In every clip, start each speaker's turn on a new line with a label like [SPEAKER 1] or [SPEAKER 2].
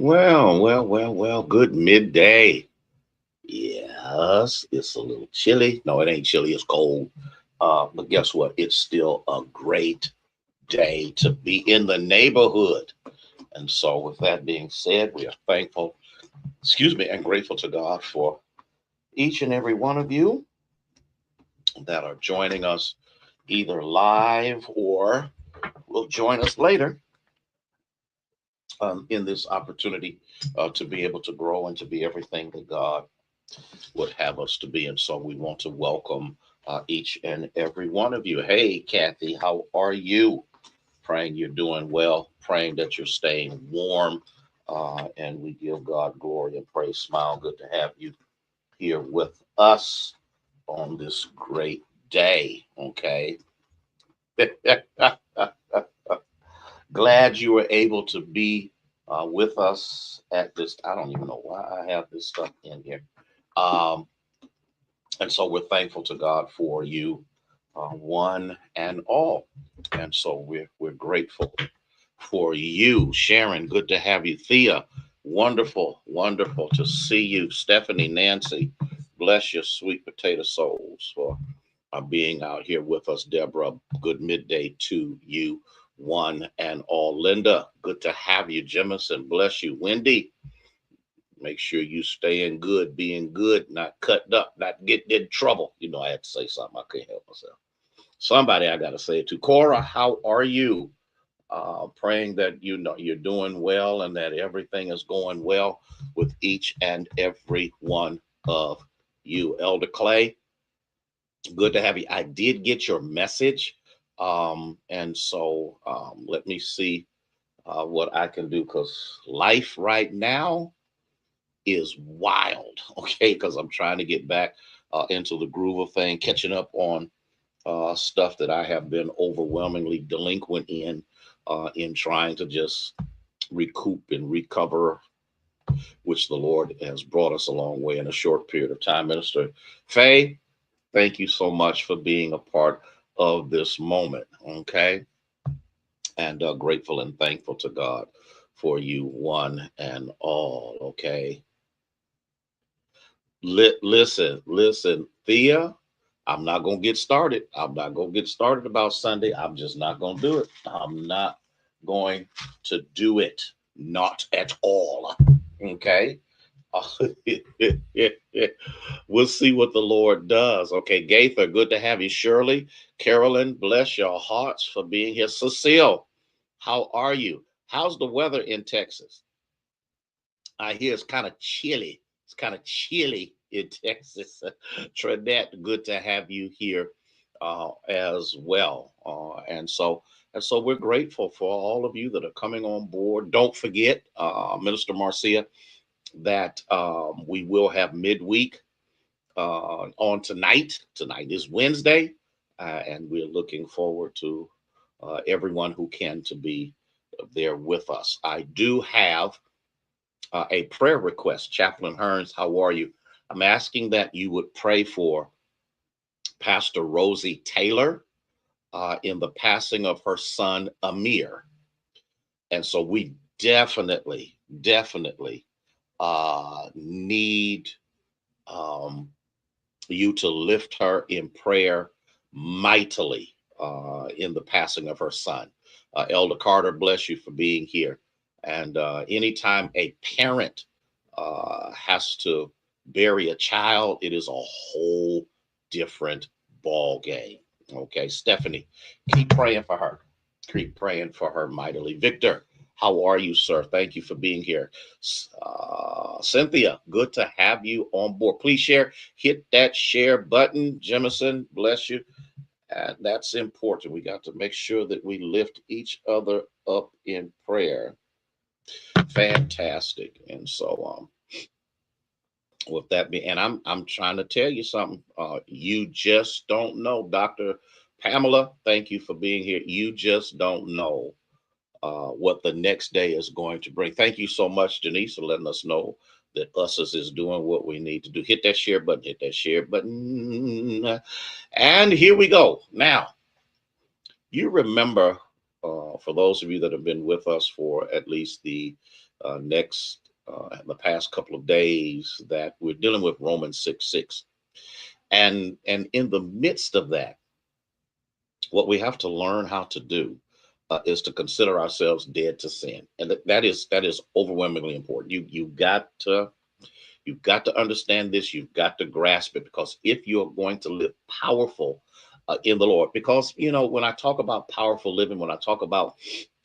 [SPEAKER 1] Well. Good midday. Yes, it's a little chilly. No, it ain't chilly. It's cold. But guess what? It's still a great day to be in the neighborhood. And so, with that being said, we are thankful, and grateful to God for each and every one of you that are joining us either live or will join us later in this opportunity to be able to grow and to be everything that God would have us to be. And so we want to welcome each and every one of you. Hey, Kathy, how are you? Praying you're doing well, praying that you're staying warm. And we give God glory and praise. Smile, good to have you here with us on this great day. Okay. Glad you were able to be with us at this. I don't even know why I have this stuff in here. Um, And so we're thankful to God for you, one and all. And so we're grateful for you, Sharon. Good to have you, Thea. Wonderful to see you, Stephanie, Nancy. Bless your sweet potato souls for being out here with us, Deborah. Good midday to you, one and all. Linda, good to have you, Jemison. Bless you, Wendy. Make sure you staying good, being good, not cutting up, not getting in trouble. You know, I had to say something. I couldn't help myself. Somebody I got to say it to. Cora, how are you? Praying that you know you're doing well and that everything is going well with each and every one of you. Elder Clay, good to have you. I did get your message. And so let me see what I can do because life right now is wild, okay? Because I'm trying to get back into the groove of thing, catching up on stuff that I have been overwhelmingly delinquent in trying to just recoup and recover, which the Lord has brought us a long way in a short period of time. Minister Faye, thank you so much for being a part of this moment, okay? And grateful and thankful to God for you, one and all, okay? Listen, Thea. I'm not gonna get started. I'm not gonna get started about Sunday. I'm just not gonna do it. I'm not going to do it. Not at all. Okay. We'll see what the Lord does. Okay, Gaither, good to have you. Shirley, Carolyn, bless your hearts for being here. Cecile, how are you? How's the weather in Texas? I hear it's kind of chilly. It's kind of chilly in Texas. Trinette, good to have you here as well. And so we're grateful for all of you that are coming on board. Don't forget, Minister Marcia, that we will have midweek on tonight. Tonight is Wednesday, and we're looking forward to everyone who can to be there with us. I do have a prayer request. Chaplain Hearns, how are you? I'm asking that you would pray for Pastor Rosie Taylor in the passing of her son, Amir. And so we definitely need um, you to lift her in prayer mightily in the passing of her son. Elder Carter, bless you for being here. And anytime a parent has to bury a child, it is a whole different ball game. Okay, Stephanie, keep praying for her. Keep praying for her mightily. Victor, how are you, sir? Thank you for being here. Cynthia, good to have you on board. Please share. Hit that share button. Jemison, bless you. And that's important. We got to make sure that we lift each other up in prayer. Fantastic. And so with that being, and I'm trying to tell you something. You just don't know, Dr. Pamela. Thank you for being here. You just don't know what the next day is going to bring. Thank you so much, Denise, for letting us know that us is doing what we need to do. Hit that share button. Hit that share button. And here we go. Now, you remember for those of you that have been with us for at least the past couple of days, that we're dealing with Romans 6:6, and in the midst of that, what we have to learn how to do is to consider ourselves dead to sin, and that is overwhelmingly important. You've got to understand this. You've got to grasp it, because if you're going to live powerful in the Lord, because when I talk about powerful living, when I talk about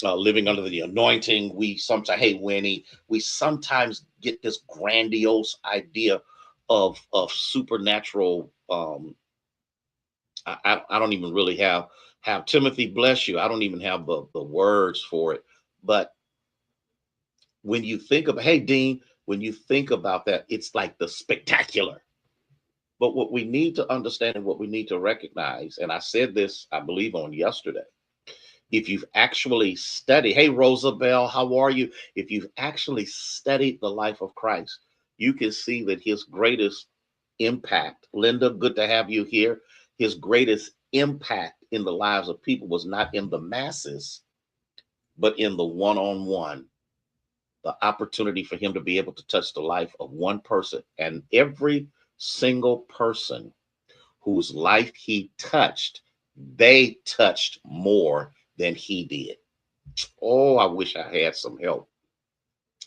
[SPEAKER 1] living under the anointing, we sometimes, hey Winnie, we sometimes get this grandiose idea of supernatural. I don't even really have Timothy, bless you. I don't even have the words for it. But when you think of, hey Dean, when you think about that, it's like the spectacular. But what we need to understand and what we need to recognize, and I said this, I believe, on yesterday, if you've actually studied, hey Rosabelle, how are you? If you've actually studied the life of Christ, you can see that his greatest impact, Linda, good to have you here. His greatest impact in the lives of people was not in the masses, but in the one-on-one, the opportunity for him to be able to touch the life of one person. And every single person whose life he touched, they touched more than he did. Oh, I wish I had some help.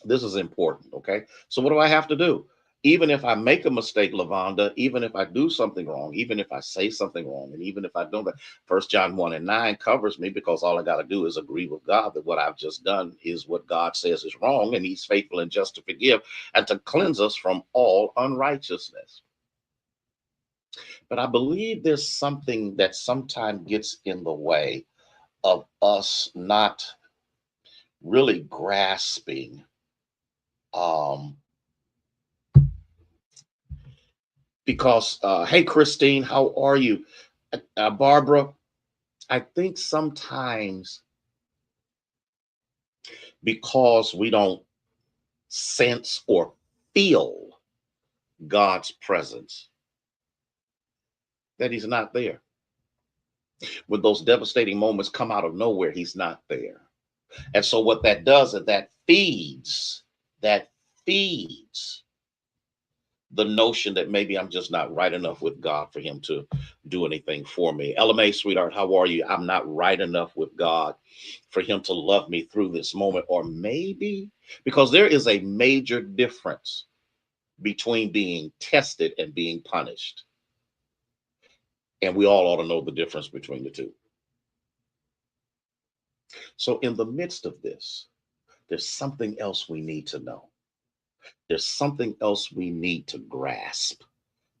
[SPEAKER 1] This is important, okay? So what do I have to do? Even if I make a mistake, Lavonda, even if I do something wrong, even if I say something wrong, and even if I don't, First John 1:9 covers me, because all I got to do is agree with God that what I've just done is what God says is wrong, and he's faithful and just to forgive and to cleanse us from all unrighteousness. But I believe there's something that sometimes gets in the way of us not really grasping, um, because hey Christine, how are you? Barbara, I think sometimes because we don't sense or feel God's presence, that he's not there. When those devastating moments come out of nowhere, he's not there. And so what that does is that feeds the notion that maybe I'm just not right enough with God for him to do anything for me. LMA, sweetheart, how are you? I'm not right enough with God for him to love me through this moment. Or maybe because there is a major difference between being tested and being punished. And we all ought to know the difference between the two. So, in the midst of this, there's something else we need to know. There's something else we need to grasp.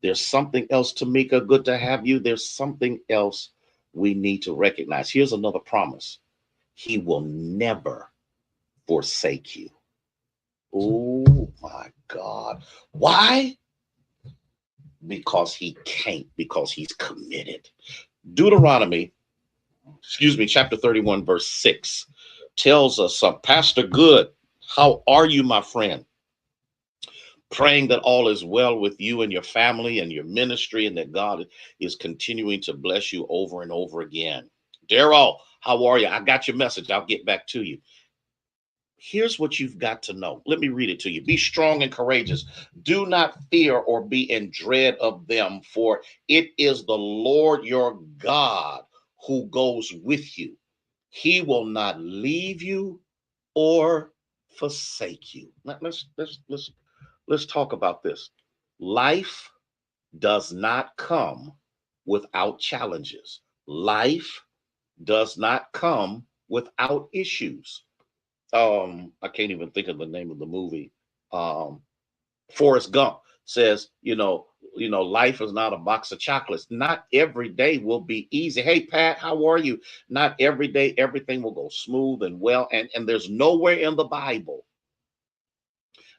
[SPEAKER 1] There's something else, Tamika, good to have you. There's something else we need to recognize. Here's another promise. He will never forsake you. Oh my God. Why? Because he can't, because he's committed. Deuteronomy, chapter 31, verse 6 tells us, Pastor Good, how are you, my friend? Praying that all is well with you and your family and your ministry, and that God is continuing to bless you over and over again. Daryl, how are you? I got your message. I'll get back to you. Here's what you've got to know. Let me read it to you. Be strong and courageous. Do not fear or be in dread of them, for it is the Lord your God who goes with you. He will not leave you or forsake you. Let's talk about this. Life does not come without challenges. Life does not come without issues. I can't even think of the name of the movie. Um, Forrest Gump says, life is not a box of chocolates. Not every day will be easy. Hey, Pat, how are you? Not every day everything will go smooth and well. And there's nowhere in the Bible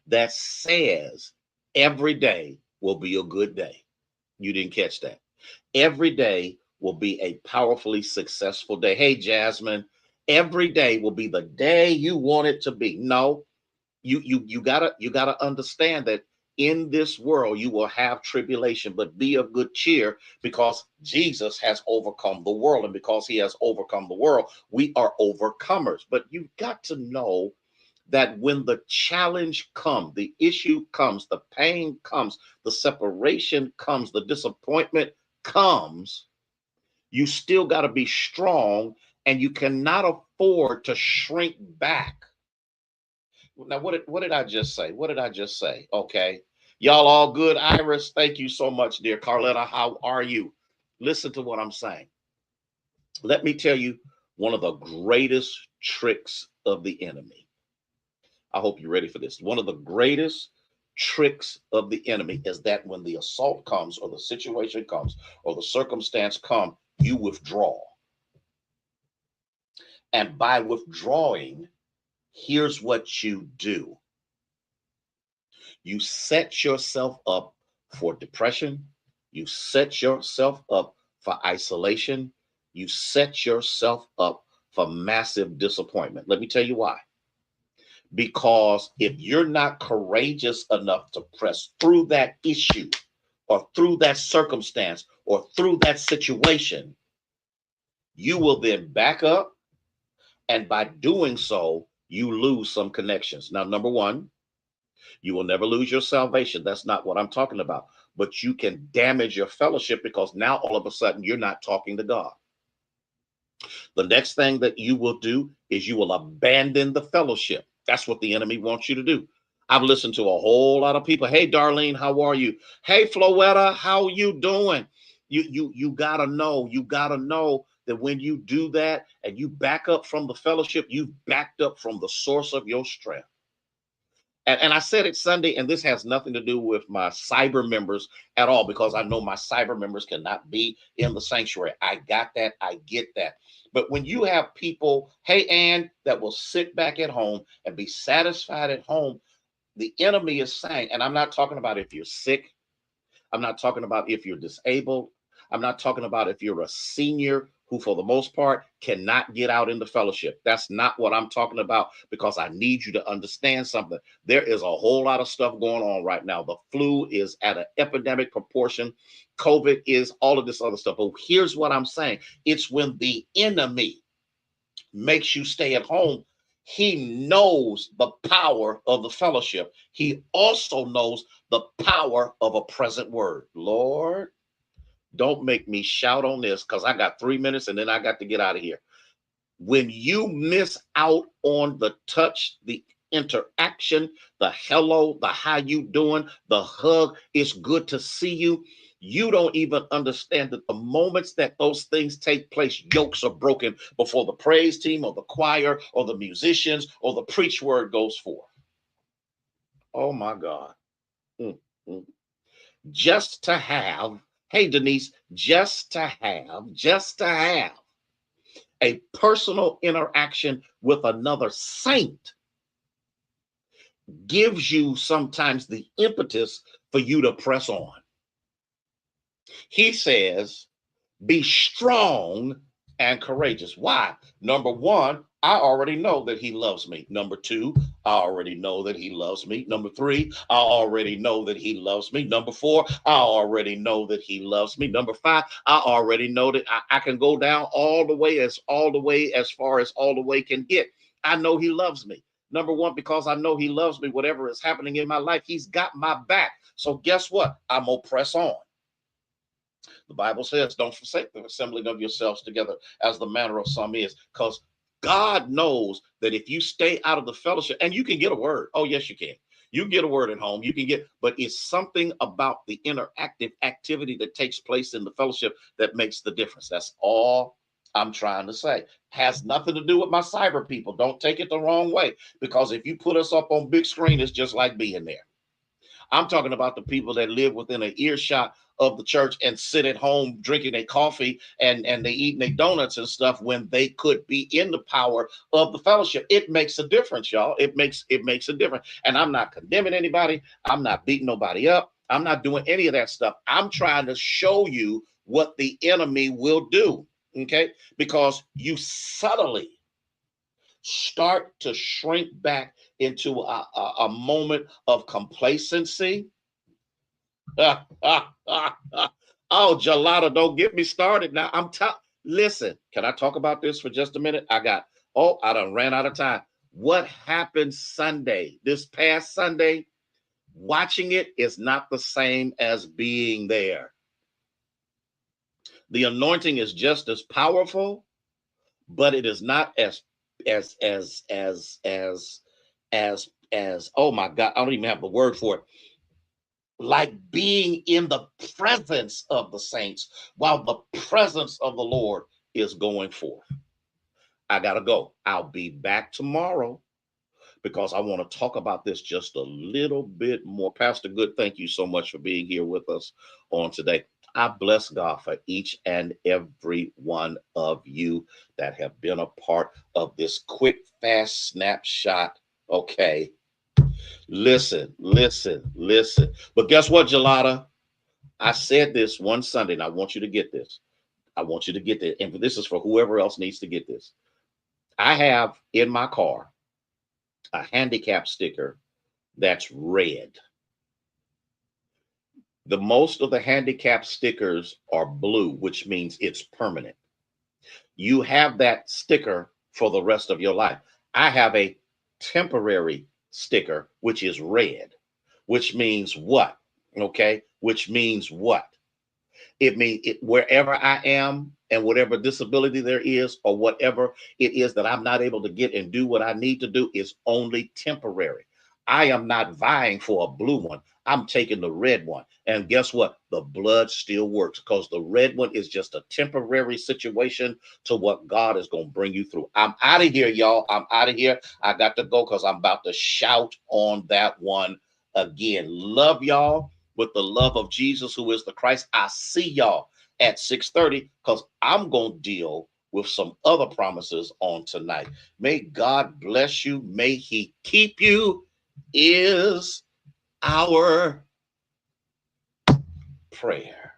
[SPEAKER 1] that says every day will be a good day. You didn't catch that. Every day will be a powerfully successful day. Hey, Jasmine, every day will be the day you want it to be. No, you gotta understand that in this world you will have tribulation, but be of good cheer because Jesus has overcome the world. And because he has overcome the world, we are overcomers. But you've got to know that when the challenge comes, the issue comes, the pain comes, the separation comes, the disappointment comes, you still got to be strong, and you cannot afford to shrink back. Now, what did I just say? What did I just say? Okay. Y'all all good? Iris, thank you so much, dear. Carletta, how are you? Listen to what I'm saying. Let me tell you one of the greatest tricks of the enemy. I hope you're ready for this. One of the greatest tricks of the enemy is that when the assault comes, or the situation comes, or the circumstance comes, you withdraw. And by withdrawing, here's what you do: you set yourself up for depression, you set yourself up for isolation, you set yourself up for massive disappointment. Let me tell you why. Because if you're not courageous enough to press through that issue, or through that circumstance, or through that situation, you will then back up. And by doing so, you lose some connections. Now, number one, you will never lose your salvation. That's not what I'm talking about. But you can damage your fellowship, because now all of a sudden you're not talking to God. The next thing that you will do is you will abandon the fellowship. That's what the enemy wants you to do. I've listened to a whole lot of people. Hey, Darlene, how are you? Hey, Floetta, how you doing? You gotta know. You gotta know that when you do that and you back up from the fellowship, you've backed up from the source of your strength. And I said it Sunday, and this has nothing to do with my cyber members at all, because I know my cyber members cannot be in the sanctuary. I got that. I get that. But when you have people, hey, Ann, that will sit back at home and be satisfied at home, the enemy is saying, and I'm not talking about if you're sick, I'm not talking about if you're disabled. I'm not talking about if you're a senior who, for the most part, cannot get out in the fellowship. That's not what I'm talking about, because I need you to understand something. There is a whole lot of stuff going on right now. The flu is at an epidemic proportion. COVID is all of this other stuff. But here's what I'm saying. It's when the enemy makes you stay at home. He knows the power of the fellowship. He also knows the power of a present word. Lord, don't make me shout on this, because I got 3 minutes and then I got to get out of here. When you miss out on the touch, the interaction, the hello, the how you doing, the hug, it's good to see you, you don't even understand that the moments that those things take place, yokes are broken before the praise team or the choir or the musicians or the preach word goes forth. Oh my God. Mm-hmm. Just to have, hey Denise, just to have a personal interaction with another saint gives you sometimes the impetus for you to press on. He says, be strong and courageous. Why? Number one, I already know that he loves me. Number two, I already know that he loves me. Number three, I already know that he loves me. Number four, I already know that he loves me. Number five, I already know that I can go down all the way as far as all the way can get. I know he loves me. Number one, because I know he loves me, whatever is happening in my life, he's got my back. So guess what? I'm gonna press on. The Bible says, don't forsake the assembling of yourselves together as the manner of some is, because God knows that if you stay out of the fellowship, and you can get a word. Oh, yes, you can. You can get a word at home. You can get, but it's something about the interactive activity that takes place in the fellowship that makes the difference. That's all I'm trying to say. Has nothing to do with my cyber people. Don't take it the wrong way, because if you put us up on big screen, it's just like being there. I'm talking about the people that live within an earshot of the church and sit at home drinking their coffee and they eating their donuts and stuff when they could be in the power of the fellowship. It makes a difference, y'all. It makes a difference. And I'm not condemning anybody. I'm not beating nobody up. I'm not doing any of that stuff. I'm trying to show you what the enemy will do. Okay? Because you subtly start to shrink back into a moment of complacency. Oh, gelato, don't get me started now. Listen, can I talk about this for just a minute? I done ran out of time. What happened Sunday, this past Sunday? Watching it is not the same as being there. The anointing is just as powerful, but it is not as as as as as oh my God, I don't even have the word for it, like being in the presence of the saints while the presence of the Lord is going forth. I gotta go. I'll be back tomorrow because I want to talk about this just a little bit more. Pastor Good, thank you so much for being here with us on today. I bless God for each and every one of you that have been a part of this quick, fast snapshot. Okay. Listen, listen, listen. But guess what, Gelada? I said this one Sunday, and I want you to get this. I want you to get this. And this is for whoever else needs to get this. I have in my car a handicap sticker that's red. The most of the handicap stickers are blue, which means it's permanent. You have that sticker for the rest of your life. I have a temporary sticker, which is red, which means what? Okay. Which means what? It means wherever I am and whatever disability there is, or whatever it is that I'm not able to get and do what I need to do, is only temporary. I am not vying for a blue one. I'm taking the red one. And guess what? The blood still works because the red one is just a temporary situation to what God is going to bring you through. I'm out of here, y'all. I'm out of here. I got to go because I'm about to shout on that one again. Love y'all with the love of Jesus, who is the Christ. I see y'all at 6:30 because I'm going to deal with some other promises on tonight. May God bless you. May he keep you is our prayer.